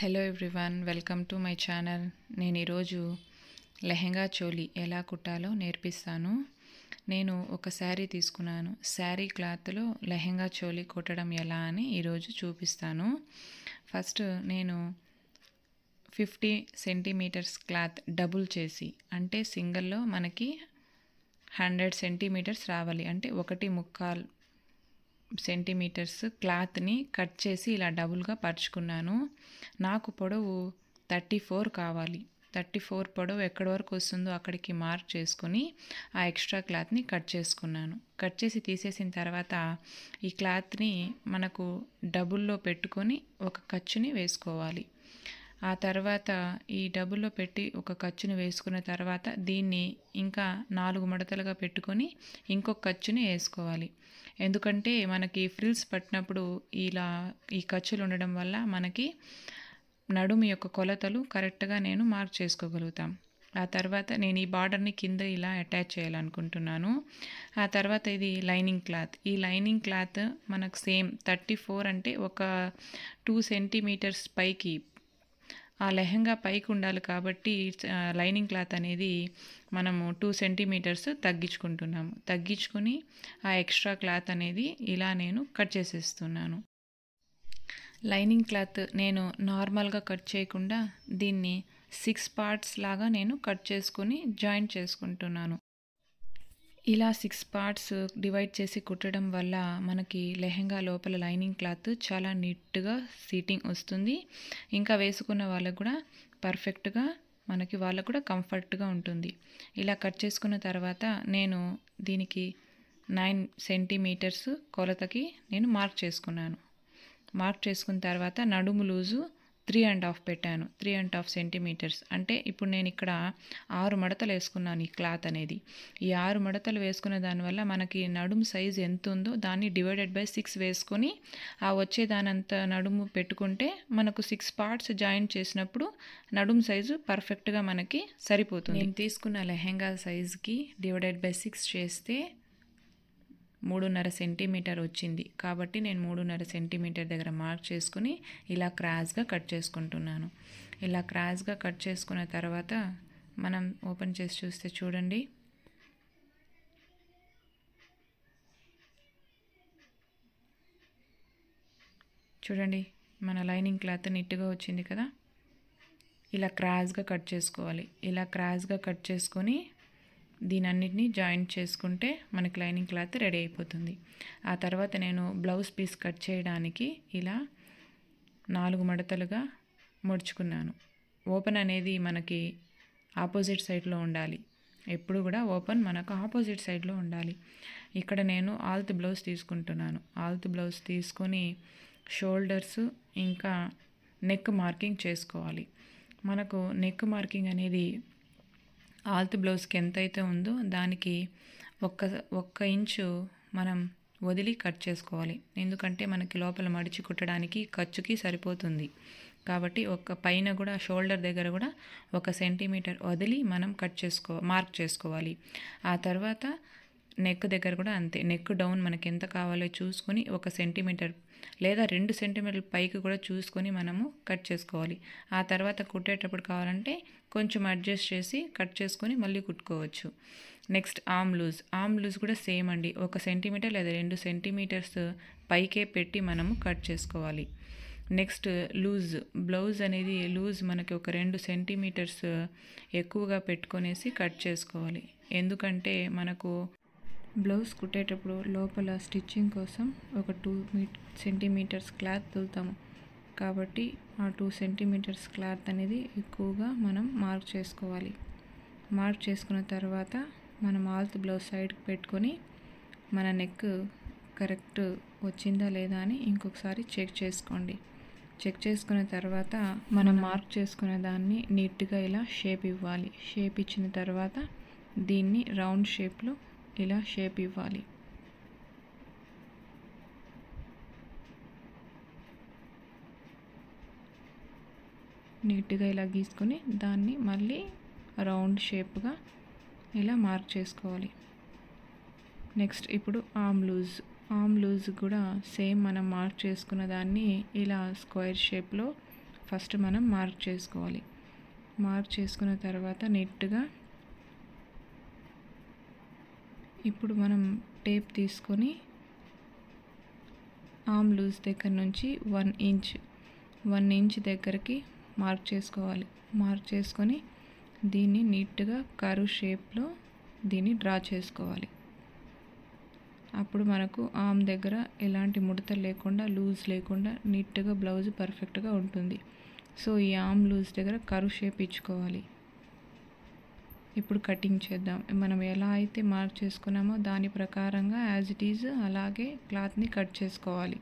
Hello everyone, welcome to my channel. నేను ఈరోజు లెహెంగా చోలీ ఎలా కుట్టాలో నేర్పిస్తాను. నేను ఒక శారీ తీసుకున్నాను. శారీ క్లాత్లో లెహెంగా చోలీ కుట్టడం ఎలా అని ఈరోజు చూపిస్తాను. ఫస్ట్ నేను 50 సెంటీమీటర్స్ క్లాత్ డబుల్ చేసి, అంటే సింగిల్లో మనకి 100 సెంటీమీటర్స్ రావాలి, అంటే 1.25 సెంటీమీటర్స్ క్లాత్ని కట్ చేసి ఇలా డబుల్గా పరుచుకున్నాను. నాకు పొడవు 34 కావాలి. 34 పొడవు ఎక్కడి వరకు వస్తుందో అక్కడికి మార్క్ చేసుకుని ఆ ఎక్స్ట్రా క్లాత్ని కట్ చేసుకున్నాను. కట్ చేసి తీసేసిన తర్వాత ఈ క్లాత్ని మనకు డబుల్లో పెట్టుకొని ఒక ఖర్చుని వేసుకోవాలి. ఆ తర్వాత ఈ డబుల్లో పెట్టి ఒక ఖర్చుని వేసుకున్న తర్వాత దీన్ని ఇంకా 4 మడతలుగా పెట్టుకొని ఇంకొక ఖర్చుని వేసుకోవాలి. ఎందుకంటే మనకి ఫ్రిల్స్ పట్టినప్పుడు ఇలా ఈ ఖర్చులు ఉండడం వల్ల మనకి నడుము యొక్క కొలతలు కరెక్ట్గా నేను మార్క్ చేసుకోగలుగుతాం. ఆ తర్వాత నేను ఈ బార్డర్ని కింద ఇలా అటాచ్ చేయాలనుకుంటున్నాను. ఆ తర్వాత ఇది లైనింగ్ క్లాత్. ఈ లైనింగ్ క్లాత్ మనకు సేమ్ 34 అంటే ఒక 2 సెంటీమీటర్స్ పైకి ఆ లెహంగా పైకి ఉండాలి కాబట్టి లైనింగ్ క్లాత్ అనేది మనము 2 సెంటీమీటర్స్ తగ్గించుకొని ఆ ఎక్స్ట్రా క్లాత్ అనేది ఇలా నేను కట్ చేసేస్తున్నాను. లైనింగ్ క్లాత్ నేను నార్మల్గా కట్ చేయకుండా దీన్ని 6 పార్ట్స్ లాగా నేను కట్ చేసుకొని జాయింట్ చేసుకుంటున్నాను. ఇలా 6 పార్ట్స్ డివైడ్ చేసి కుట్టడం వల్ల మనకి లెహంగా లోపల లైనింగ్ క్లాత్ చాలా నీట్గా సీటింగ్ వస్తుంది. ఇంకా వేసుకున్న వాళ్ళకు కూడా పర్ఫెక్ట్గా వాళ్ళకు కూడా కంఫర్ట్గా ఉంటుంది. ఇలా కట్ చేసుకున్న తర్వాత నేను దీనికి 9 సెంటీమీటర్స్ కొలతకి నేను మార్క్ చేసుకున్నాను. మార్క్ చేసుకున్న తర్వాత నడుము లూజు 3.5 పెట్టాను. 3.5 సెంటీమీటర్స్ అంటే ఇప్పుడు నేను ఇక్కడ 6 మడతలు వేసుకున్నాను. ఈ క్లాత్ అనేది ఈ 6 మడతలు వేసుకున్న దానివల్ల మనకి నడుము సైజు ఎంత ఉందో దాన్ని డివైడెడ్ బై 6 వేసుకొని ఆ వచ్చే దానంతా నడుము పెట్టుకుంటే మనకు 6 పార్ట్స్ జాయింట్ చేసినప్పుడు నడుము సైజు పర్ఫెక్ట్గా మనకి సరిపోతుంది. నేను తీసుకున్న లెహెంగా సైజుకి డివైడెడ్ బై 6 చేస్తే 3.5 సెంటీమీటర్ వచ్చింది. కాబట్టి నేను 3.5 సెంటీమీటర్ దగ్గర మార్క్ చేసుకుని ఇలా క్రాస్గా కట్ చేసుకుంటున్నాను. ఇలా క్రాస్గా కట్ చేసుకున్న తర్వాత మనం ఓపెన్ చేసి చూస్తే చూడండి, మన లైనింగ్ క్లాత్ నీట్గా వచ్చింది కదా. ఇలా క్రాస్గా కట్ చేసుకోవాలి. ఇలా క్రాస్గా కట్ చేసుకొని దీనన్నిటిని జాయింట్ చేసుకుంటే మనకి లైనింగ్ క్లాత్ రెడీ అయిపోతుంది. ఆ తర్వాత నేను బ్లౌజ్ పీస్ కట్ చేయడానికి ఇలా 4 మడతలుగా ముడుచుకున్నాను. ఓపెన్ అనేది మనకి ఆపోజిట్ సైడ్లో ఉండాలి. ఎప్పుడు కూడా ఓపెన్ మనకు ఆపోజిట్ సైడ్లో ఉండాలి. ఇక్కడ నేను ఆల్త్ బ్లౌజ్ తీసుకుంటున్నాను. ఆల్త్ బ్లౌజ్ తీసుకొని షోల్డర్స్ ఇంకా నెక్ మార్కింగ్ చేసుకోవాలి. మనకు నెక్ మార్కింగ్ అనేది ఆల్త్ బ్లౌజ్కి ఎంతైతే ఉందో దానికి ఒక్క ఇంచు మనం వదిలి కట్ చేసుకోవాలి. ఎందుకంటే మనకి లోపల మడిచి కుట్టడానికి ఖర్చుకి సరిపోతుంది. కాబట్టి పైన కూడా షోల్డర్ దగ్గర కూడా 1 సెంటీమీటర్ వదిలి మనం మార్క్ చేసుకోవాలి. ఆ తర్వాత నెక్ దగ్గర కూడా అంతే. నెక్ డౌన్ మనకి ఎంత కావాలో చూసుకొని 1 సెంటీమీటర్ లేదా 2 సెంటీమీటర్ల పైకి కూడా చూసుకొని మనము కట్ చేసుకోవాలి. ఆ తర్వాత కుట్టేటప్పుడు కావాలంటే కొంచెం అడ్జస్ట్ చేసి కట్ చేసుకొని మళ్ళీ కుట్టుకోవచ్చు. నెక్స్ట్ ఆర్మ్ లూజ్ కూడా సేమ్ అండి. 1 సెంటీమీటర్ లేదా 2 సెంటీమీటర్స్ పైకే పెట్టి మనము కట్ చేసుకోవాలి. నెక్స్ట్ బ్లౌజ్ అనేది లూజ్ మనకి ఒక 2 సెంటీమీటర్స్ ఎక్కువగా పెట్టుకొనేసి కట్ చేసుకోవాలి. ఎందుకంటే మనకు బ్లౌజ్ కుట్టేటప్పుడు లోపల స్టిచ్చింగ్ కోసం ఒక 2 సెంటీమీటర్స్ క్లాత్ తోలుతాము. కాబట్టి ఆ 2 సెంటీమీటర్స్ క్లాత్ అనేది ఎక్కువగా మనం మార్క్ చేసుకోవాలి. మార్క్ చేసుకున్న తర్వాత మనం ఆల్త్ బ్లౌజ్ సైడ్కి పెట్టుకొని మన నెక్ కరెక్ట్ వచ్చిందా లేదా అని ఇంకొకసారి చెక్ చేసుకోండి. చెక్ చేసుకున్న తర్వాత మనం మార్క్ చేసుకున్న దాన్ని నీట్గా ఇలా షేప్ ఇవ్వాలి. షేప్ ఇచ్చిన తర్వాత దీన్ని రౌండ్ షేప్లో ఇలా షేప్ ఇవ్వాలి. నీట్గా ఇలా గీసుకొని దాన్ని మళ్ళీ రౌండ్ షేప్గా ఇలా మార్క్ చేసుకోవాలి. నెక్స్ట్ ఇప్పుడు ఆర్మ్ లూజ్ కూడా సేమ్ మనం మార్క్ చేసుకున్న దాన్ని ఇలా స్క్వేర్ షేప్లో ఫస్ట్ మనం మార్క్ చేసుకోవాలి. మార్క్ చేసుకున్న తర్వాత నీట్గా ఇప్పుడు మనం టేప్ తీసుకొని ఆర్మ్ లూజ్ దగ్గర నుంచి 1 ఇంచ్ దగ్గరికి మార్క్ చేసుకోవాలి. మార్క్ చేసుకొని దీన్ని నీట్గా కర్వ్ షేప్లో దీన్ని డ్రా చేసుకోవాలి. అప్పుడు మనకు ఆర్మ్ దగ్గర ఎలాంటి ముడతలు లేకుండా, లూజ్ లేకుండా నీట్గా బ్లౌజ్ పర్ఫెక్ట్గా ఉంటుంది. సో ఈ ఆర్మ్ లూజ్ దగ్గర కర్వ్ షేప్ ఇచ్చుకోవాలి. ఇప్పుడు కటింగ్ చేద్దాం. మనం ఎలా అయితే మార్క్ చేసుకున్నామో దాని ప్రకారంగా యాజ్ ఇట్ ఈజ్ అలాగే క్లాత్ని కట్ చేసుకోవాలి.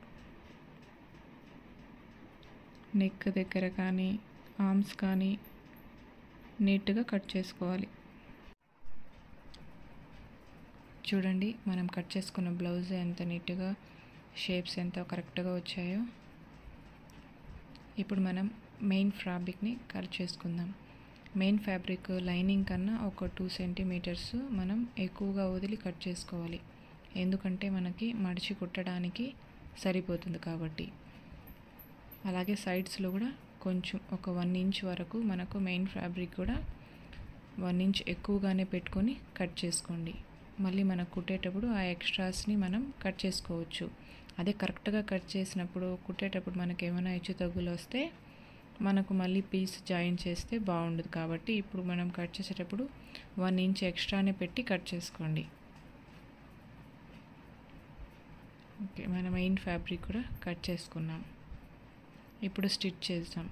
నెక్ దగ్గర కానీ ఆర్మ్స్ కానీ నీట్గా కట్ చేసుకోవాలి. చూడండి మనం కట్ చేసుకున్న బ్లౌజ్ ఎంత నీట్గా షేప్స్ ఎంత కరెక్ట్గా వచ్చాయో. ఇప్పుడు మనం మెయిన్ ఫ్యాబ్రిక్ని కట్ చేసుకుందాం. మెయిన్ ఫ్యాబ్రిక్ లైనింగ్ కన్నా ఒక 2 సెంటీమీటర్స్ మనం ఎక్కువగా వదిలి కట్ చేసుకోవాలి. ఎందుకంటే మనకి మడిచి కుట్టడానికి సరిపోతుంది కాబట్టి. అలాగే సైడ్స్లో కూడా కొంచెం ఒక 1 ఇంచ్ వరకు మనకు మెయిన్ ఫ్యాబ్రిక్ కూడా 1 ఇంచ్ ఎక్కువగానే పెట్టుకొని కట్ చేసుకోండి. మళ్ళీ మనకు కుట్టేటప్పుడు ఆ ఎక్స్ట్రాస్ని మనం కట్ చేసుకోవచ్చు. అదే కరెక్ట్గా కట్ చేసినప్పుడు కుట్టేటప్పుడు మనకి ఏమైనా హెచ్చు తగ్గులు వస్తే మనకు మళ్ళీ పీస్ జాయిన్ చేస్తే బాగుండదు. కాబట్టి ఇప్పుడు మనం కట్ చేసేటప్పుడు 1 ఇంచ్ ఎక్స్ట్రానే పెట్టి కట్ చేసుకోండి. ఓకే, మన మెయిన్ ఫ్యాబ్రిక్ కూడా కట్ చేసుకున్నాం. ఇప్పుడు స్టిచ్ చేద్దాం.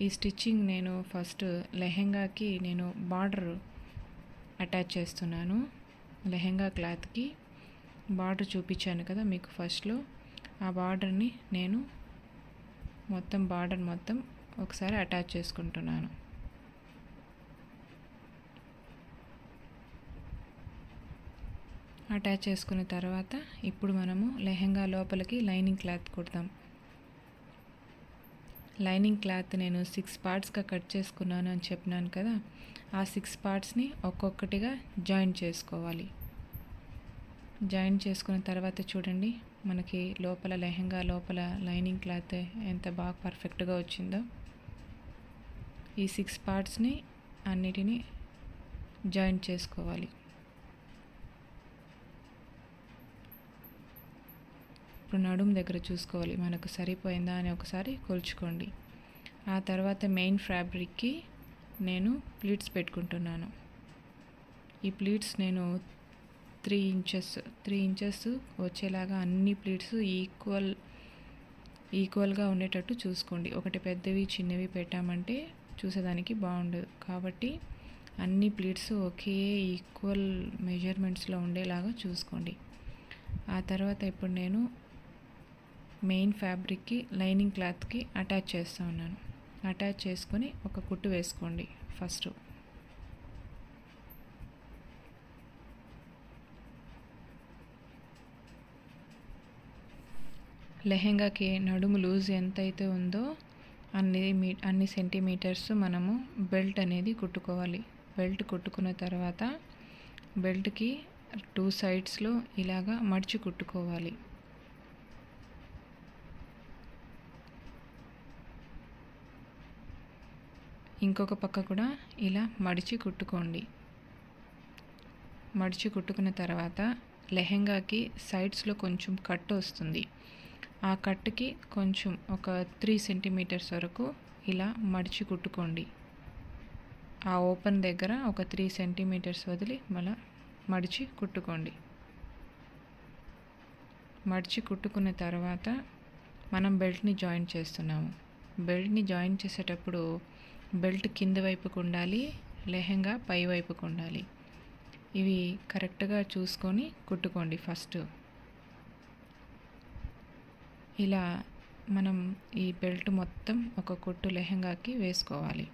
ఈ స్టిచ్చింగ్ నేను ఫస్ట్ లెహెంగాకి నేను బార్డర్ అటాచ్ చేస్తున్నాను. లెహెంగా క్లాత్కి బార్డర్ చూపించాను కదా మీకు ఫస్ట్లో, ఆ బార్డర్ని నేను బార్డర్ మొత్తం ఒకసారి అటాచ్ చేసుకుంటున్నాను. అటాచ్ చేసుకున్న తర్వాత ఇప్పుడు మనము లెహెంగా లోపలికి లైనింగ్ క్లాత్ కుడతాం. లైనింగ్ క్లాత్ నేను 6 పార్ట్స్గా కట్ చేసుకున్నాను అని చెప్పినాను కదా, ఆ 6 పార్ట్స్ని ఒక్కొక్కటిగా జాయింట్ చేసుకోవాలి. జాయింట్ చేసుకున్న తర్వాత చూడండి మనకి లోపల లెహెంగా లోపల లైనింగ్ క్లాత్ ఎంత బాగా పర్ఫెక్ట్గా వచ్చిందో. ఈ 6 పార్ట్స్ని అన్నిటినీ జాయింట్ చేసుకోవాలి. ఇప్పుడు నడుము దగ్గర చూసుకోవాలి మనకు సరిపోయిందా అని ఒకసారి కొలుచుకోండి. ఆ తర్వాత మెయిన్ ఫ్యాబ్రిక్కి నేను ప్లీట్స్ పెట్టుకుంటున్నాను. ఈ ప్లీట్స్ నేను 3 ఇంచెస్ వచ్చేలాగా అన్ని ప్లీట్స్ ఈక్వల్గా ఉండేటట్టు చూసుకోండి. ఒకటి పెద్దవి చిన్నవి పెట్టామంటే చూసేదానికి బాగుండదు. కాబట్టి అన్ని ప్లీట్స్ ఒకే ఈక్వల్ మెజర్మెంట్స్లో ఉండేలాగా చూసుకోండి. ఆ తర్వాత ఇప్పుడు నేను మెయిన్ ఫ్యాబ్రిక్కి లైనింగ్ క్లాత్కి అటాచ్ చేస్తూ ఉన్నాను. అటాచ్ చేసుకొని ఒక కుట్టు వేసుకోండి. ఫస్ట్ లెహెంగాకి నడుము లూజ్ ఎంతైతే ఉందో అన్ని సెంటీమీటర్స్ మనము బెల్ట్ అనేది కుట్టుకోవాలి. బెల్ట్ కుట్టుకున్న తర్వాత బెల్ట్కి 2 సైడ్స్లో ఇలాగా మడిచి కుట్టుకోవాలి. ఇంకొక పక్క కూడా ఇలా మడిచి కుట్టుకోండి. మడిచి కుట్టుకున్న తర్వాత లెహెంగాకి సైడ్స్లో కొంచెం కట్ వస్తుంది. ఆ కట్కి కొంచెం ఒక 3 సెంటీమీటర్స్ వరకు ఇలా మడిచి కుట్టుకోండి. ఆ ఓపెన్ దగ్గర ఒక 3 సెంటీమీటర్స్ వదిలి మళ్ళీ మడిచి కుట్టుకోండి. మడిచి కుట్టుకున్న తర్వాత మనం బెల్ట్ని జాయింట్ చేస్తున్నాము. బెల్ట్ని జాయింట్ చేసేటప్పుడు బెల్ట్ కింద వైపుకు ఉండాలి, లెహెంగా పై వైపుకు ఉండాలి. ఇవి కరెక్ట్గా చూసుకొని కుట్టుకోండి. ఫస్ట్ ఇలా మనం ఈ బెల్ట్ మొత్తం ఒక కుట్టు లెహెంగాకి వేసుకోవాలి.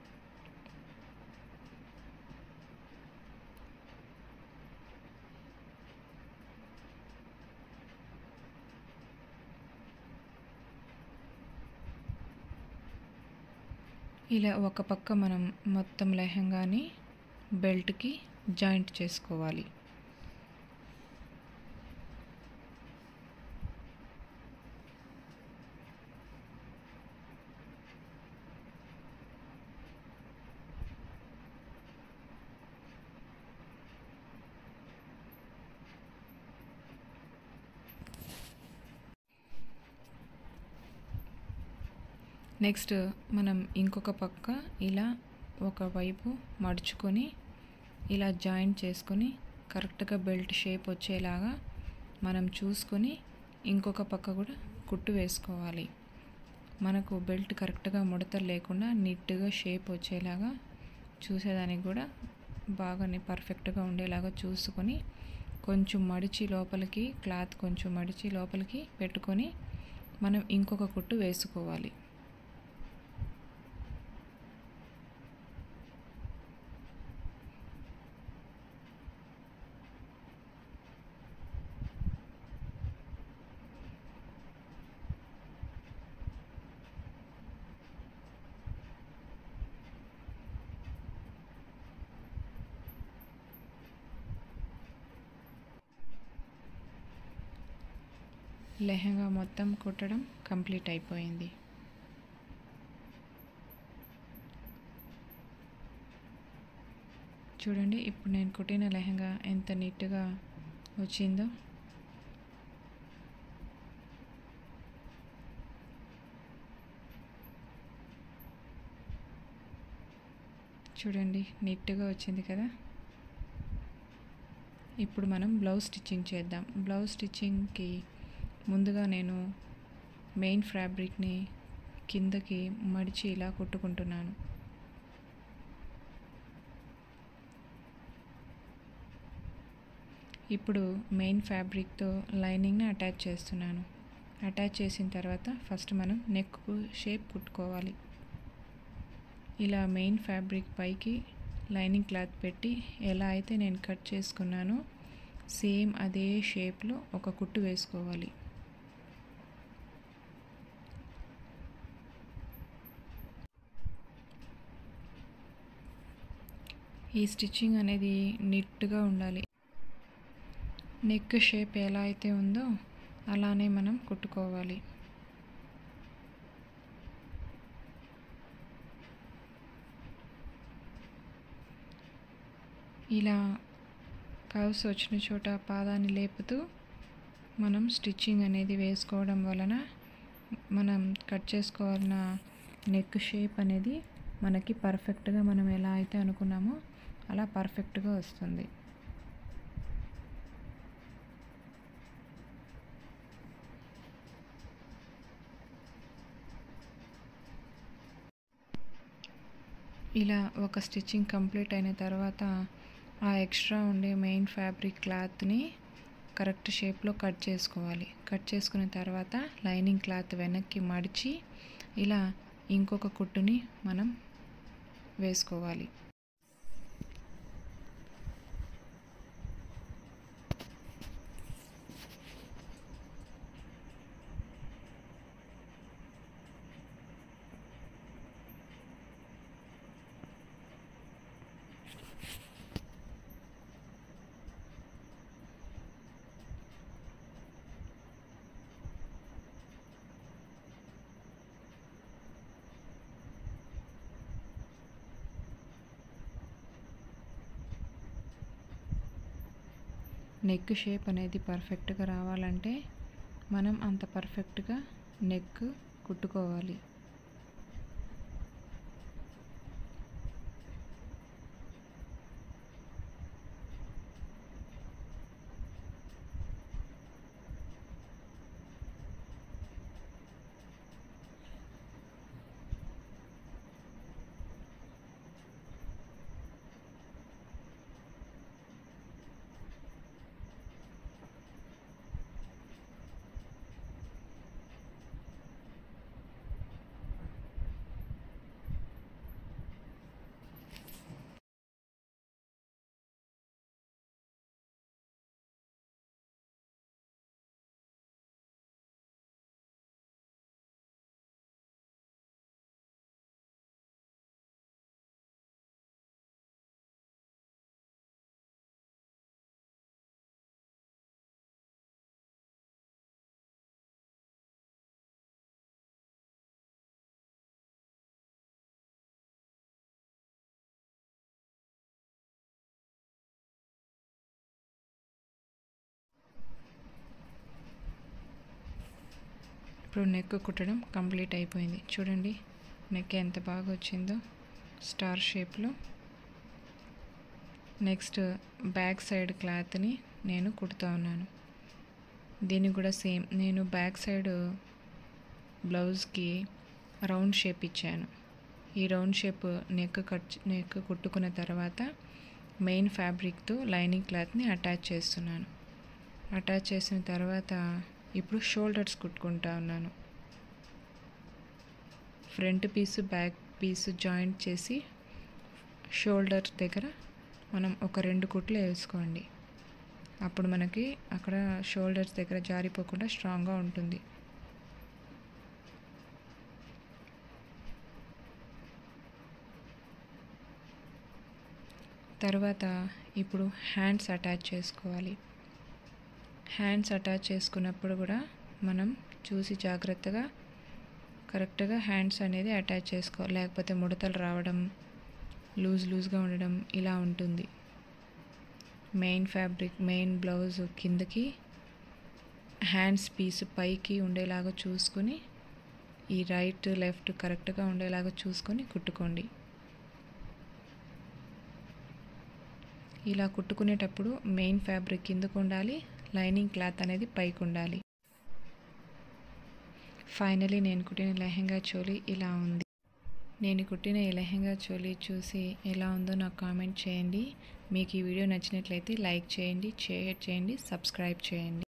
ఇలా ఒక పక్క మనం మొత్తం లెహెంగాని బెల్ట్కి జాయింట్ చేసుకోవాలి. నెక్స్ట్ మనం ఇంకొక పక్క ఇలా ఒకవైపు మడుచుకొని ఇలా జాయింట్ చేసుకొని కరెక్ట్గా బెల్ట్ షేప్ వచ్చేలాగా మనం చూసుకొని ఇంకొక పక్క కూడా కుట్టు వేసుకోవాలి. మనకు బెల్ట్ కరెక్ట్గా ముడతలు లేకుండా నీట్గా షేప్ వచ్చేలాగా చూసేదానికి కూడా బాగా పర్ఫెక్ట్గా ఉండేలాగా చూసుకొని కొంచెం మడిచి లోపలికి క్లాత్ కొంచెం మడిచి లోపలికి పెట్టుకొని మనం ఇంకొక కుట్టు వేసుకోవాలి. లెహంగా మొత్తం కుట్టడం కంప్లీట్ అయిపోయింది. చూడండి, ఇప్పుడు నేను కుట్టిన లెహంగా ఎంత నీట్గా వచ్చిందో. చూడండి, నీట్గా వచ్చింది కదా. ఇప్పుడు మనం బ్లౌజ్ స్టిచ్చింగ్ చేద్దాం. బ్లౌజ్ స్టిచ్చింగ్కి ముందుగా నేను మెయిన్ ఫ్యాబ్రిక్ని కిందకి మడిచి ఇలా కుట్టుకుంటున్నాను. ఇప్పుడు మెయిన్ ఫ్యాబ్రిక్తో లైనింగ్ని అటాచ్ చేస్తున్నాను. అటాచ్ చేసిన తర్వాత ఫస్ట్ మనం నెక్ షేప్ కుట్టుకోవాలి. ఇలా మెయిన్ ఫ్యాబ్రిక్ పైకి లైనింగ్ క్లాత్ పెట్టి ఎలా అయితే నేను కట్ చేసుకున్నానో సేమ్ అదే షేప్లో ఒక కుట్టు వేసుకోవాలి. ఈ స్టిచ్చింగ్ అనేది నీట్గా ఉండాలి. నెక్ షేప్ ఎలా అయితే ఉందో అలానే మనం కుట్టుకోవాలి. ఇలా కర్వ్స్ వచ్చిన చోట పాదాన్ని లేపుతూ మనం స్టిచ్చింగ్ అనేది వేసుకోవడం వలన మనం కట్ చేసుకోవాలన్న నెక్ షేప్ అనేది మనకి పర్ఫెక్ట్గా మనం ఎలా అయితే అనుకున్నామో అలా పర్ఫెక్ట్గా వస్తుంది. ఇలా ఒక స్టిచ్చింగ్ కంప్లీట్ అయిన తర్వాత ఆ ఎక్స్ట్రా ఉండే మెయిన్ ఫ్యాబ్రిక్ క్లాత్ని కరెక్ట్ షేప్లో కట్ చేసుకోవాలి. కట్ చేసుకున్న తర్వాత లైనింగ్ క్లాత్ వెనక్కి మడిచి ఇలా ఇంకొక కుట్టుని మనం వేసుకోవాలి. నెక్ షేప్ అనేది పర్ఫెక్ట్గా రావాలంటే మనం అంత పర్ఫెక్ట్గా నెక్ కుట్టుకోవాలి. ఇప్పుడు నెక్ కుట్టడం కంప్లీట్ అయిపోయింది. చూడండి, నెక్ ఎంత బాగా వచ్చిందో స్టార్ షేప్లో. నెక్స్ట్ బ్యాక్ సైడ్ క్లాత్ని నేను కుడుతూ ఉన్నాను. దీన్ని కూడా సేమ్ నేను బ్యాక్ సైడ్ బ్లౌజ్కి రౌండ్ షేప్ ఇచ్చాను. ఈ రౌండ్ షేప్ నెక్ కుట్టుకున్న తర్వాత మెయిన్ ఫ్యాబ్రిక్తో లైనింగ్ క్లాత్ని అటాచ్ చేస్తున్నాను. అటాచ్ చేసిన తర్వాత ఇప్పుడు షోల్డర్స్ కుట్టుకుంటా ఉన్నాను. ఫ్రంట్ పీసు బ్యాక్ పీసు జాయింట్ చేసి షోల్డర్ దగ్గర మనం ఒక 2 కుట్లు వేసుకోండి. అప్పుడు మనకి అక్కడ షోల్డర్స్ దగ్గర జారిపోకుండా స్ట్రాంగ్గా ఉంటుంది. తర్వాత ఇప్పుడు హ్యాండ్స్ అటాచ్ చేసుకోవాలి. హ్యాండ్స్ అటాచ్ చేసుకున్నప్పుడు కూడా మనం చూసి జాగ్రత్తగా కరెక్ట్గా హ్యాండ్స్ అనేది అటాచ్ చేసుకోవాలి. లేకపోతే ముడతలు రావడం, లూజ్గా ఉండడం ఇలా ఉంటుంది. మెయిన్ ఫ్యాబ్రిక్ మెయిన్ బ్లౌజ్ కిందకి హ్యాండ్స్ పీస్ పైకి ఉండేలాగా చూసుకొని ఈ రైట్ లెఫ్ట్ కరెక్ట్గా ఉండేలాగా చూసుకొని కుట్టుకోండి. ఇలా కుట్టుకునేటప్పుడు మెయిన్ ఫ్యాబ్రిక్ కిందకు ఉండాలి, లైనింగ్ క్లాత్ అనేది పైకి ఉండాలి. ఫైనలీ నేను కుట్టిన లెహంగా చోలీ ఇలా ఉంది. నేను కుట్టిన ఈ లెహంగా చోలీ చూసి ఎలా ఉందో నాకు కామెంట్ చేయండి. మీకు ఈ వీడియో నచ్చినట్లయితే లైక్ చేయండి, షేర్ చేయండి, సబ్స్క్రైబ్ చేయండి.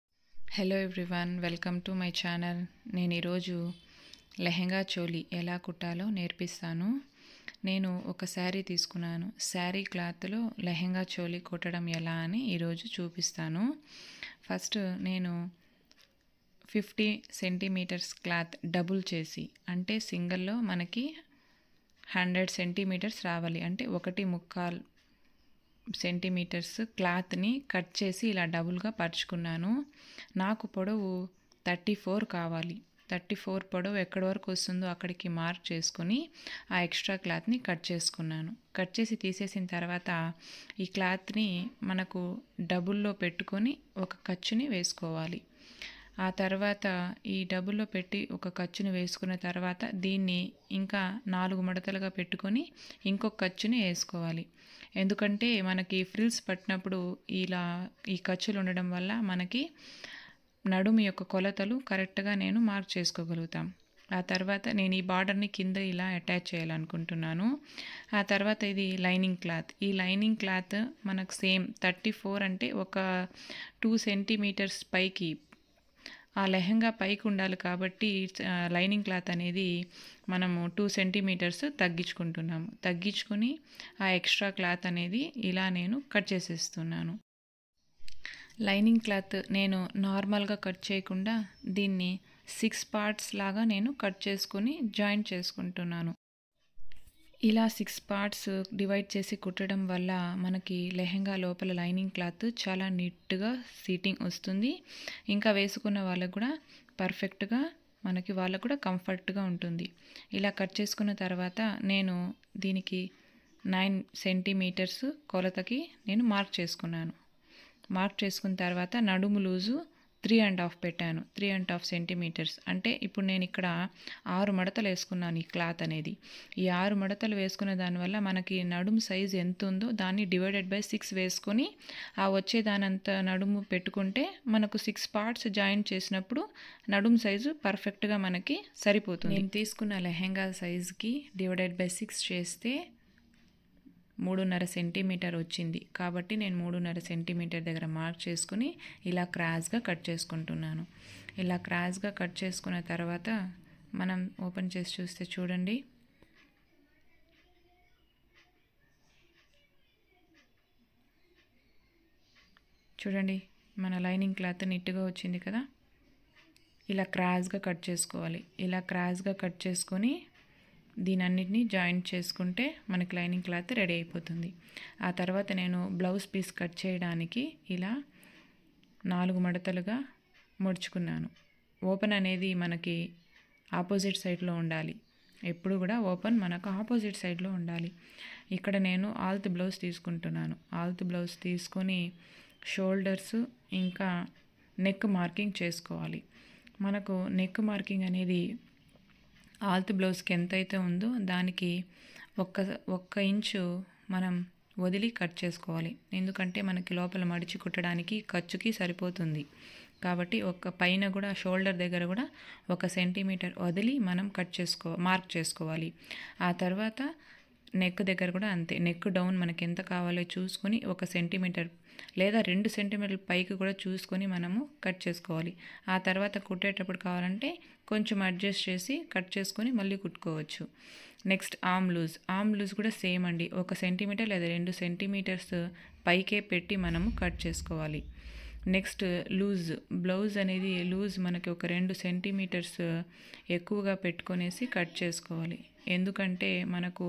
Hello everyone, welcome to my channel. నేను ఈరోజు లెహంగా చోలీ ఎలా కుట్టాలో నేర్పిస్తాను. నేను ఒక శారీ తీసుకున్నాను. శారీ క్లాత్లో లెహంగా చోలీ కుట్టడం ఎలా అని ఈరోజు చూపిస్తాను. ఫస్ట్ నేను 50 సెంటీమీటర్స్ క్లాత్ డబుల్ చేసి, అంటే సింగిల్లో మనకి 100 సెంటీమీటర్స్ రావాలి, అంటే 1.25 సెంటీమీటర్స్ క్లాత్ని కట్ చేసి ఇలా డబుల్గా పరుచుకున్నాను. నాకు పొడవు 34 కావాలి. 34 పొడవు ఎక్కడి వరకు వస్తుందో అక్కడికి మార్క్ చేసుకొని ఆ ఎక్స్ట్రా క్లాత్ని కట్ చేసుకున్నాను. కట్ చేసి తీసేసిన తర్వాత ఈ క్లాత్ని మనకు డబుల్లో పెట్టుకొని ఒక ఖర్చుని వేసుకోవాలి. ఆ తర్వాత ఈ డబుల్లో పెట్టి ఒక ఖర్చుని వేసుకున్న తర్వాత దీన్ని ఇంకా 4 మడతలుగా పెట్టుకొని ఇంకొక ఖర్చుని వేసుకోవాలి. ఎందుకంటే మనకి ఫ్రిల్స్ పట్టినప్పుడు ఇలా ఈ ఖర్చులు ఉండడం వల్ల మనకి నడుము యొక్క కొలతలు కరెక్ట్గా నేను మార్క్ చేసుకోగలుగుతాం. ఆ తర్వాత నేను ఈ బార్డర్ని కింద ఇలా అటాచ్ చేయాలనుకుంటున్నాను. ఆ తర్వాత ఇది లైనింగ్ క్లాత్. ఈ లైనింగ్ క్లాత్ మనకు సేమ్ 34 అంటే ఒక 2 సెంటీమీటర్స్ పైకి ఆ లెహంగా పైకి ఉండాలి కాబట్టి లైనింగ్ క్లాత్ అనేది మనము 2 సెంటీమీటర్స్ తగ్గించుకొని ఆ ఎక్స్ట్రా క్లాత్ అనేది ఇలా నేను కట్ చేసేస్తున్నాను. లైనింగ్ క్లాత్ నేను నార్మల్గా కట్ చేయకుండా దీన్ని 6 పార్ట్స్ లాగా నేను కట్ చేసుకొని జాయింట్ చేసుకుంటున్నాను. ఇలా 6 పార్ట్స్ డివైడ్ చేసి కుట్టడం వల్ల మనకి లెహంగా లోపల లైనింగ్ క్లాత్ చాలా నీట్గా సీటింగ్ వస్తుంది. ఇంకా వేసుకున్న వాళ్ళకు కూడా పర్ఫెక్ట్గా వాళ్ళకు కూడా కంఫర్ట్గా ఉంటుంది. ఇలా కట్ చేసుకున్న తర్వాత నేను దీనికి 9 సెంటీమీటర్స్ కొలతకి నేను మార్క్ చేసుకున్నాను. మార్క్ చేసుకున్న తర్వాత నడుము లూజు 3.5 పెట్టాను. 3.5 సెంటీమీటర్స్ అంటే ఇప్పుడు నేను ఇక్కడ 6 మడతలు వేసుకున్నాను. ఈ క్లాత్ అనేది ఈ 6 మడతలు వేసుకున్న దానివల్ల మనకి నడుము సైజు ఎంత ఉందో దాన్ని డివైడెడ్ బై 6 వేసుకొని ఆ వచ్చే దానంతా నడుము పెట్టుకుంటే మనకు 6 పార్ట్స్ జాయింట్ చేసినప్పుడు నడుము సైజు పర్ఫెక్ట్గా మనకి సరిపోతుంది. నేను తీసుకున్న లెహంగా సైజుకి డివైడెడ్ బై 6 చేస్తే 3.5 సెంటీమీటర్ వచ్చింది. కాబట్టి నేను 3.5 సెంటీమీటర్ దగ్గర మార్క్ చేసుకుని ఇలా క్రాస్గా కట్ చేసుకుంటున్నాను. ఇలా క్రాస్గా కట్ చేసుకున్న తర్వాత మనం ఓపెన్ చేసి చూస్తే చూడండి, మన లైనింగ్ క్లాత్ నీట్గా వచ్చింది కదా. ఇలా క్రాస్గా కట్ చేసుకోవాలి. ఇలా క్రాస్గా కట్ చేసుకొని దీనన్నిటిని జాయింట్ చేసుకుంటే మనకి లైనింగ్ క్లాత్ రెడీ అయిపోతుంది. ఆ తర్వాత నేను బ్లౌజ్ పీస్ కట్ చేయడానికి ఇలా 4 మడతలుగా ముడుచుకున్నాను. ఓపెన్ అనేది మనకి ఆపోజిట్ సైడ్లో ఉండాలి. ఎప్పుడు కూడా ఓపెన్ మనకు ఆపోజిట్ సైడ్లో ఉండాలి. ఇక్కడ నేను ఆల్త్ బ్లౌజ్ తీసుకుంటున్నాను. ఆల్త్ బ్లౌజ్ తీసుకొని షోల్డర్స్ ఇంకా నెక్ మార్కింగ్ చేసుకోవాలి. మనకు నెక్ మార్కింగ్ అనేది ఆల్త్ బ్లౌజ్కి ఎంతైతే ఉందో దానికి ఒక్క ఇంచు మనం వదిలి కట్ చేసుకోవాలి. ఎందుకంటే మనకి లోపల మడిచి కుట్టడానికి ఖర్చుకి సరిపోతుంది. కాబట్టి పైన కూడా షోల్డర్ దగ్గర కూడా 1 సెంటీమీటర్ వదిలి మనం మార్క్ చేసుకోవాలి. ఆ తర్వాత నెక్ దగ్గర కూడా అంతే. నెక్ డౌన్ మనకి ఎంత కావాలో చూసుకొని 1 సెంటీమీటర్ లేదా 2 సెంటీమీటర్ల పైకి కూడా చూసుకొని మనము కట్ చేసుకోవాలి. ఆ తర్వాత కుట్టేటప్పుడు కావాలంటే కొంచెం అడ్జస్ట్ చేసి కట్ చేసుకొని మళ్ళీ కుట్టుకోవచ్చు. నెక్స్ట్ ఆర్మ్ లూజ్ కూడా సేమ్ అండి. 1 సెంటీమీటర్ లేదా 2 సెంటీమీటర్స్ పైకే పెట్టి మనము కట్ చేసుకోవాలి. నెక్స్ట్ బ్లౌజ్ అనేది మనకి ఒక 2 సెంటీమీటర్స్ ఎక్కువగా పెట్టుకొనేసి కట్ చేసుకోవాలి. ఎందుకంటే మనకు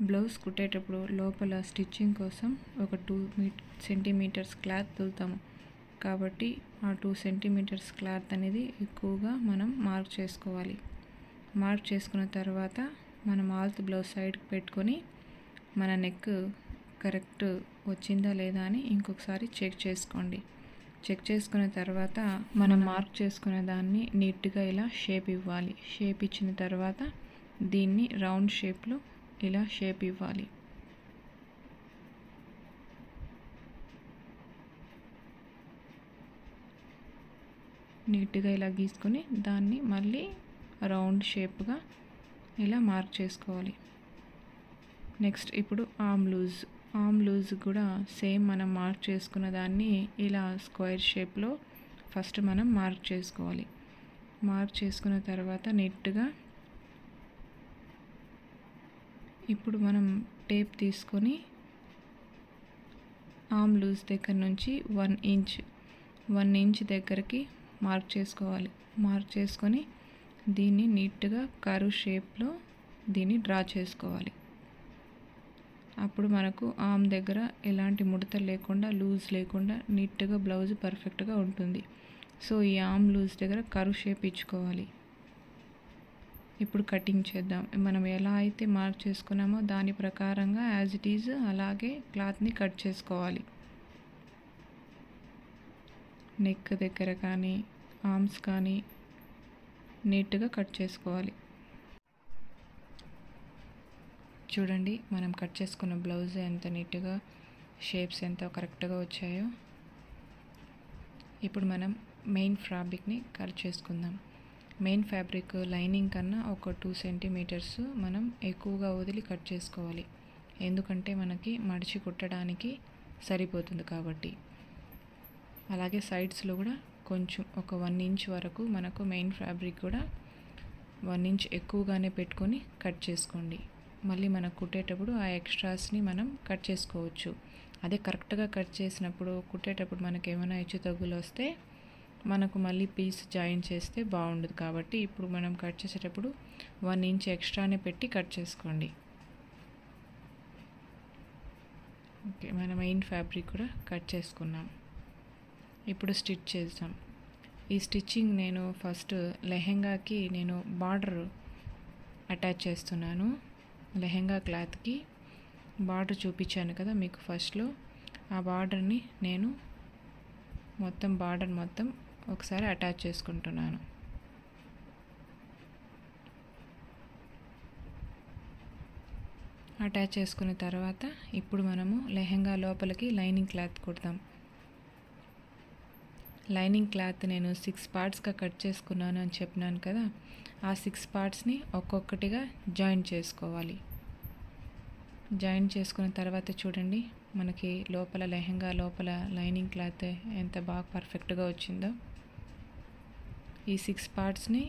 బ్లౌజ్ కుట్టేటప్పుడు లోపల స్టిచ్చింగ్ కోసం ఒక 2 సెంటీమీటర్స్ క్లాత్ తోలుతాము. కాబట్టి ఆ 2 సెంటీమీటర్స్ క్లాత్ అనేది ఎక్కువగా మనం మార్క్ చేసుకోవాలి. మార్క్ చేసుకున్న తర్వాత మనం ఆల్త్ బ్లౌజ్ సైడ్కి పెట్టుకొని మన నెక్ కరెక్ట్ వచ్చిందా లేదా అని ఇంకొకసారి చెక్ చేసుకోండి. చెక్ చేసుకున్న తర్వాత మనం మార్క్ చేసుకునే దాన్ని నీట్గా ఇలా షేప్ ఇవ్వాలి. షేప్ ఇచ్చిన తర్వాత దీన్ని రౌండ్ షేప్లో ఇలా షేప్ ఇవ్వాలి. నీట్గా ఇలా గీసుకొని దాన్ని మళ్ళీ రౌండ్ షేప్గా ఇలా మార్క్ చేసుకోవాలి. నెక్స్ట్ ఇప్పుడు ఆర్మ్ లూజ్ కూడా సేమ్ మనం మార్క్ చేసుకున్న దాన్ని ఇలా స్క్వేర్ షేప్లో ఫస్ట్ మనం మార్క్ చేసుకోవాలి. మార్క్ చేసుకున్న తర్వాత నీట్గా ఇప్పుడు మనం టేప్ తీసుకొని ఆర్మ్ లూజ్ దగ్గర నుంచి 1 ఇంచ్ దగ్గరికి మార్క్ చేసుకోవాలి. మార్క్ చేసుకొని దీన్ని నీట్గా కర్వ్ షేప్లో దీన్ని డ్రా చేసుకోవాలి. అప్పుడు మనకు ఆర్మ్ దగ్గర ఎలాంటి ముడతలు లేకుండా లూజ్ లేకుండా నీట్గా బ్లౌజ్ పర్ఫెక్ట్గా ఉంటుంది. సో ఈ ఆర్మ్ లూజ్ దగ్గర కర్వ్ షేప్ ఇచ్చుకోవాలి. ఇప్పుడు కటింగ్ చేద్దాం. మనం ఎలా అయితే మార్క్ చేసుకున్నామో దాని ప్రకారంగా యాజ్ ఇట్ ఈజ్ అలాగే క్లాత్ని కట్ చేసుకోవాలి. నెక్ దగ్గర కానీ ఆర్మ్స్ కానీ నీట్గా కట్ చేసుకోవాలి. చూడండి మనం కట్ చేసుకున్న బ్లౌజ్ ఎంత నీట్గా షేప్స్ ఎంత కరెక్ట్గా వచ్చాయో. ఇప్పుడు మనం మెయిన్ ఫ్యాబ్రిక్ని కట్ చేసుకుందాం. మెయిన్ ఫ్యాబ్రిక్ లైనింగ్ కన్నా ఒక 2 సెంటీమీటర్స్ మనం ఎక్కువగా వదిలి కట్ చేసుకోవాలి. ఎందుకంటే మనకి మడిచి కుట్టడానికి సరిపోతుంది కాబట్టి. అలాగే సైడ్స్లో కూడా కొంచెం ఒక 1 ఇంచ్ వరకు మనకు మెయిన్ ఫ్యాబ్రిక్ కూడా 1 ఇంచ్ ఎక్కువగానే పెట్టుకొని కట్ చేసుకోండి. మళ్ళీ మనకు కుట్టేటప్పుడు ఆ ఎక్స్ట్రాస్ని మనం కట్ చేసుకోవచ్చు. అదే కరెక్ట్గా కట్ చేసినప్పుడు కుట్టేటప్పుడు మనకి ఏమైనా హెచ్చు తగ్గులు వస్తే మనకు మళ్ళీ పీస్ జాయిన్ చేస్తే బాగుండదు. కాబట్టి ఇప్పుడు మనం కట్ చేసేటప్పుడు 1 ఇంచ్ ఎక్స్ట్రానే పెట్టి కట్ చేసుకోండి. ఓకే, మన మెయిన్ ఫ్యాబ్రిక్ కూడా కట్ చేసుకున్నాం. ఇప్పుడు స్టిచ్ చేద్దాం. ఈ స్టిచ్చింగ్ నేను ఫస్ట్ లెహెంగాకి నేను బార్డర్ అటాచ్ చేస్తున్నాను. లెహెంగా క్లాత్కి బార్డర్ చూపించాను కదా మీకు ఫస్ట్లో. ఆ బార్డర్ని నేను బార్డర్ మొత్తం ఒకసారి అటాచ్ చేసుకుంటున్నాను. అటాచ్ చేసుకున్న తర్వాత ఇప్పుడు మనము లెహెంగా లోపలికి లైనింగ్ క్లాత్ కుడతాం. లైనింగ్ క్లాత్ నేను 6 పార్ట్స్గా కట్ చేసుకున్నాను అని చెప్పినాను కదా. ఆ 6 పార్ట్స్ని ఒక్కొక్కటిగా జాయింట్ చేసుకోవాలి. జాయింట్ చేసుకున్న తర్వాత చూడండి మనకి లోపల లెహెంగా లోపల లైనింగ్ క్లాత్ ఎంత బాగా పర్ఫెక్ట్గా వచ్చిందో. ఈ 6 పార్ట్స్ని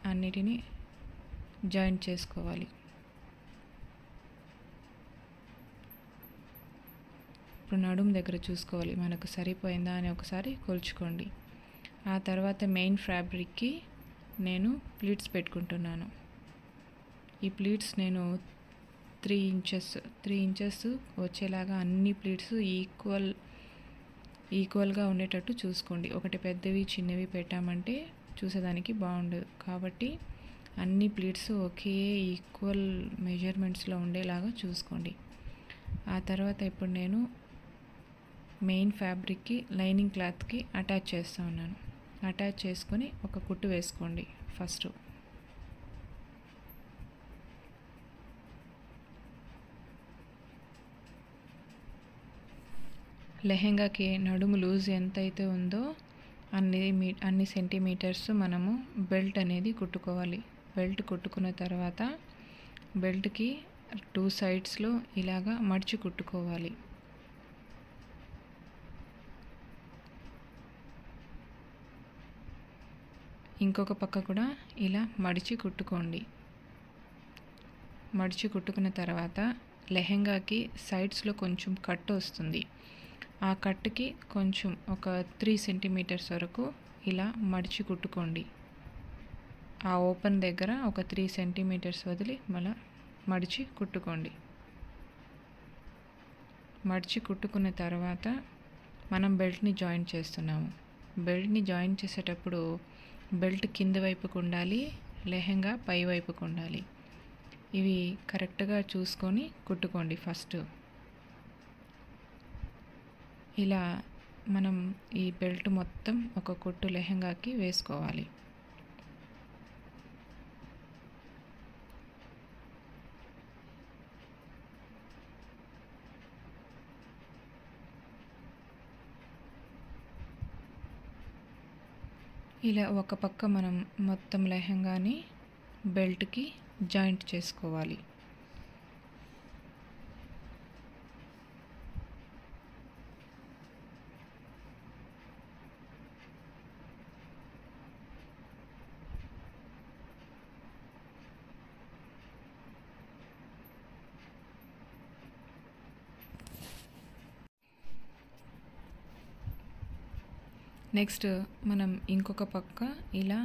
అన్నిటినీ జాయింట్ చేసుకోవాలి. ఇప్పుడు నడుము దగ్గర చూసుకోవాలి మనకు సరిపోయిందా అని ఒకసారి కొలుచుకోండి. ఆ తర్వాత మెయిన్ ఫ్యాబ్రిక్కి నేను ప్లీట్స్ పెట్టుకుంటున్నాను. ఈ ప్లీట్స్ నేను 3 ఇంచెస్ వచ్చేలాగా అన్ని ప్లీట్స్ ఈక్వల్గా ఉండేటట్టు చూసుకోండి. ఒకటి పెద్దవి చిన్నవి పెట్టామంటే చూసేదానికి బాగుండదు. కాబట్టి అన్ని ప్లీట్స్ ఒకే ఈక్వల్ మెజర్మెంట్స్లో ఉండేలాగా చూసుకోండి. ఆ తర్వాత ఇప్పుడు నేను మెయిన్ ఫ్యాబ్రిక్కి లైనింగ్ క్లాత్కి అటాచ్ చేస్తూ ఉన్నాను. అటాచ్ చేసుకొని ఒక కుట్టు వేసుకోండి. ఫస్ట్ లెహెంగాకి నడుము లూజ్ ఎంతైతే ఉందో అన్ని సెంటీమీటర్స్ మనము బెల్ట్ అనేది కుట్టుకోవాలి. బెల్ట్ కుట్టుకున్న తర్వాత బెల్ట్కి 2 సైడ్స్లో ఇలాగా మడిచి కుట్టుకోవాలి. ఇంకొక పక్క కూడా ఇలా మడిచి కుట్టుకోండి. మడిచి కుట్టుకున్న తర్వాత లెహెంగాకి సైడ్స్లో కొంచెం కట్ వస్తుంది. ఆ కట్కి కొంచెం ఒక 3 సెంటీమీటర్స్ వరకు ఇలా మడిచి కుట్టుకోండి. ఆ ఓపెన్ దగ్గర ఒక 3 సెంటీమీటర్స్ వదిలి మళ్ళీ మడిచి కుట్టుకోండి. మడిచి కుట్టుకున్న తర్వాత మనం బెల్ట్ని జాయింట్ చేస్తున్నాము. బెల్ట్ని జాయింట్ చేసేటప్పుడు బెల్ట్ కింద వైపుకు ఉండాలి, లెహెంగా పై వైపుకు ఉండాలి. ఇవి కరెక్ట్గా చూసుకొని కుట్టుకోండి. ఫస్ట్ ఇలా మనం ఈ బెల్ట్ మొత్తం ఒక కుట్టు లెహెంగాకి వేసుకోవాలి. ఇలా ఒక పక్క మనం మొత్తం లెహెంగాని బెల్ట్కి జాయింట్ చేసుకోవాలి. నెక్స్ట్ మనం ఇంకొక పక్క ఇలా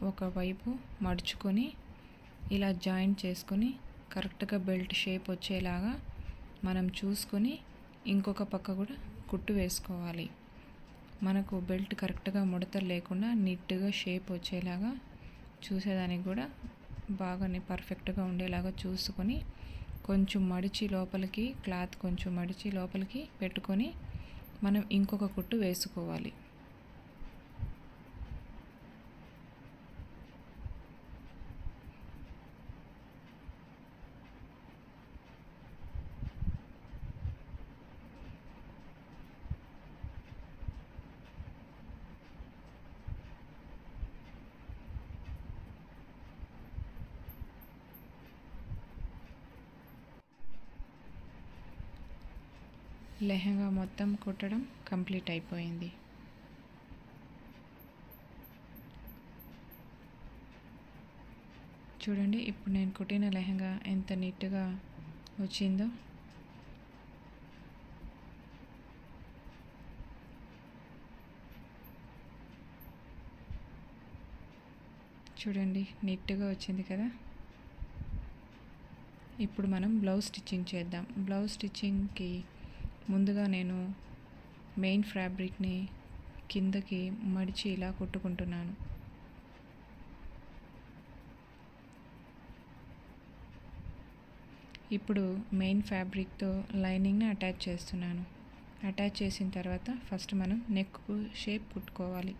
ఒకవైపు మడుచుకొని ఇలా జాయింట్ చేసుకొని కరెక్ట్గా బెల్ట్ షేప్ వచ్చేలాగా మనం చూసుకొని ఇంకొక పక్క కూడా కుట్టు వేసుకోవాలి. మనకు బెల్ట్ కరెక్ట్గా ముడతలు లేకుండా నీట్గా షేప్ వచ్చేలాగా చూసేదానికి కూడా బాగా పర్ఫెక్ట్గా ఉండేలాగా చూసుకొని కొంచెం మడిచి లోపలికి క్లాత్ కొంచెం మడిచి లోపలికి పెట్టుకొని మనం ఇంకొక కుట్టు వేసుకోవాలి. లెహెంగా మొత్తం కుట్టడం కంప్లీట్ అయిపోయింది. చూడండి, ఇప్పుడు నేను కుట్టిన లెహెంగా ఎంత నీట్గా వచ్చిందో. చూడండి, నీట్గా వచ్చింది కదా. ఇప్పుడు మనం బ్లౌజ్ స్టిచ్చింగ్ చేద్దాం. బ్లౌజ్ స్టిచ్చింగ్కి ముందుగా నేను మెయిన్ ఫ్యాబ్రిక్ని కిందకి మడిచి ఇలా కుట్టుకుంటున్నాను. ఇప్పుడు మెయిన్ ఫ్యాబ్రిక్తో లైనింగ్ని అటాచ్ చేస్తున్నాను. అటాచ్ చేసిన తర్వాత ఫస్ట్ మనం నెక్ షేప్ కుట్టుకోవాలి.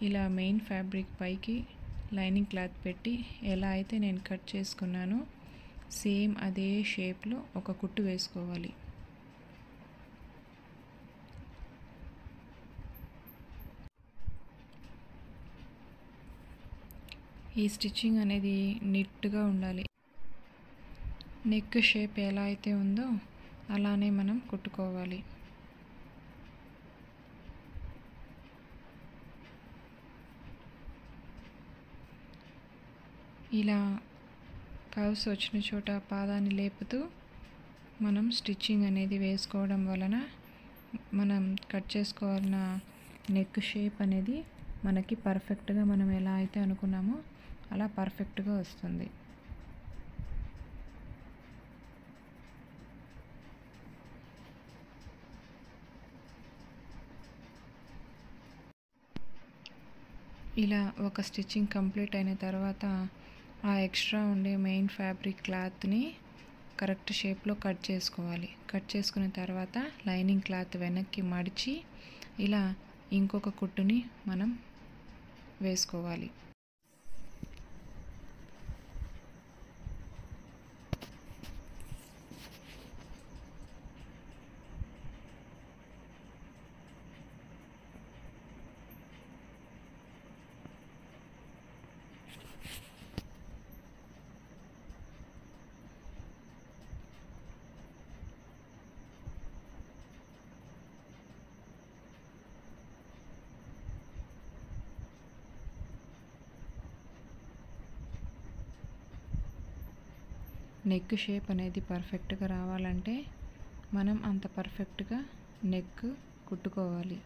ఇలా మెయిన్ ఫ్యాబ్రిక్ పైకి లైనింగ్ క్లాత్ పెట్టి ఎలా అయితే నేను కట్ చేసుకున్నానో సేమ్ అదే షేప్లో ఒక కుట్టు వేసుకోవాలి. ఈ స్టిచ్చింగ్ అనేది నీట్గా ఉండాలి. నెక్ షేప్ ఎలా అయితే ఉందో అలానే మనం కుట్టుకోవాలి. ఇలా కర్వ్స్ వచ్చిన చోట పాదాన్ని లేపుతూ మనం స్టిచ్చింగ్ అనేది వేసుకోవడం వలన మనం కట్ చేసుకోవాలన్న నెక్ షేప్ అనేది మనకి పర్ఫెక్ట్గా మనం ఎలా అయితే అనుకున్నామో అలా పర్ఫెక్ట్గా వస్తుంది. ఇలా ఒక స్టిచ్చింగ్ కంప్లీట్ అయిన తర్వాత ఆ ఎక్స్ట్రా ఉండే మెయిన్ ఫ్యాబ్రిక్ క్లాత్ని కరెక్ట్ షేప్లో కట్ చేసుకోవాలి. కట్ చేసుకున్న తర్వాత లైనింగ్ క్లాత్ వెనక్కి మడిచి ఇలా ఇంకొక కుట్టుని మనం వేసుకోవాలి. నెక్ షేప్ అనేది పర్ఫెక్ట్గా రావాలంటే మనం అంత పర్ఫెక్ట్గా నెక్ కుట్టుకోవాలి.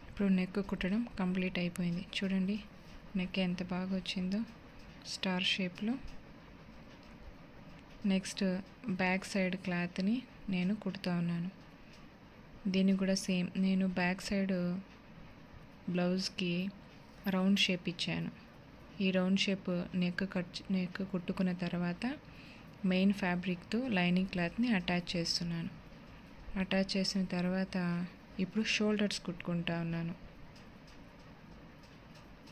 ఇప్పుడు నెక్ కుట్టడం కంప్లీట్ అయిపోయింది. చూడండి నెక్ ఎంత బాగా వచ్చిందో స్టార్ షేప్లో. నెక్స్ట్ బ్యాక్ సైడ్ క్లాత్ని నేను కుడుతూ ఉన్నాను. దీన్ని కూడా సేమ్ నేను బ్యాక్ సైడ్ బ్లౌజ్కి రౌండ్ షేప్ ఇచ్చాను. ఈ రౌండ్ షేప్ నెక్ కుట్టుకున్న తర్వాత మెయిన్ ఫ్యాబ్రిక్తో లైనింగ్ క్లాత్ని అటాచ్ చేస్తున్నాను. అటాచ్ చేసిన తర్వాత ఇప్పుడు షోల్డర్స్ కుట్టుకుంటా ఉన్నాను.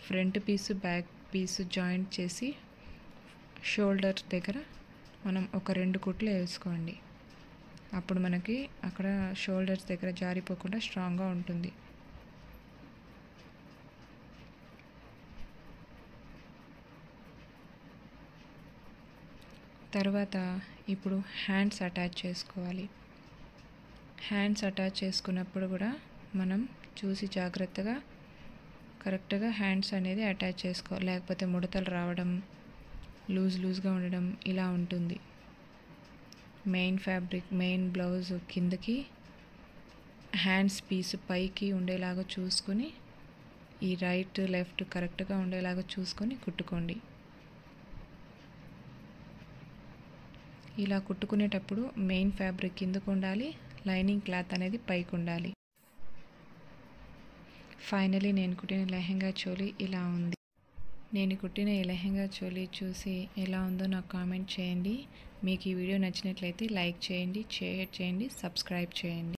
ఫ్రంట్ పీసు బ్యాక్ పీసు జాయింట్ చేసి షోల్డర్ దగ్గర మనం ఒక 2 కుట్లు వేసుకోండి. అప్పుడు మనకి అక్కడ షోల్డర్స్ దగ్గర జారిపోకుండా స్ట్రాంగ్గా ఉంటుంది. తర్వాత ఇప్పుడు హ్యాండ్స్ అటాచ్ చేసుకోవాలి. హ్యాండ్స్ అటాచ్ చేసుకున్నప్పుడు కూడా మనం చూసి జాగ్రత్తగా కరెక్ట్గా హ్యాండ్స్ అనేది అటాచ్ చేసుకోవాలి. లేకపోతే ముడతలు రావడం, లూజ్గా ఉండడం ఇలా ఉంటుంది. మెయిన్ ఫ్యాబ్రిక్ మెయిన్ బ్లౌజ్ కిందకి హ్యాండ్స్ పీస్ పైకి ఉండేలాగా చూసుకొని ఈ రైట్ లెఫ్ట్ కరెక్ట్గా ఉండేలాగా చూసుకొని కుట్టుకోండి. ఇలా కుట్టుకునేటప్పుడు మెయిన్ ఫ్యాబ్రిక్ కిందకు ఉండాలి, లైనింగ్ క్లాత్ అనేది పైకి ఉండాలి. ఫైనలీ నేను కుట్టిన లెహంగా చోలీ ఇలా ఉంది. నేను కుట్టిన ఈ లెహంగా చోలీ చూసి ఎలా ఉందో నాకు కామెంట్ చేయండి. మీకు ఈ వీడియో నచ్చినట్లయితే లైక్ చేయండి, షేర్ చేయండి, సబ్స్క్రైబ్ చేయండి.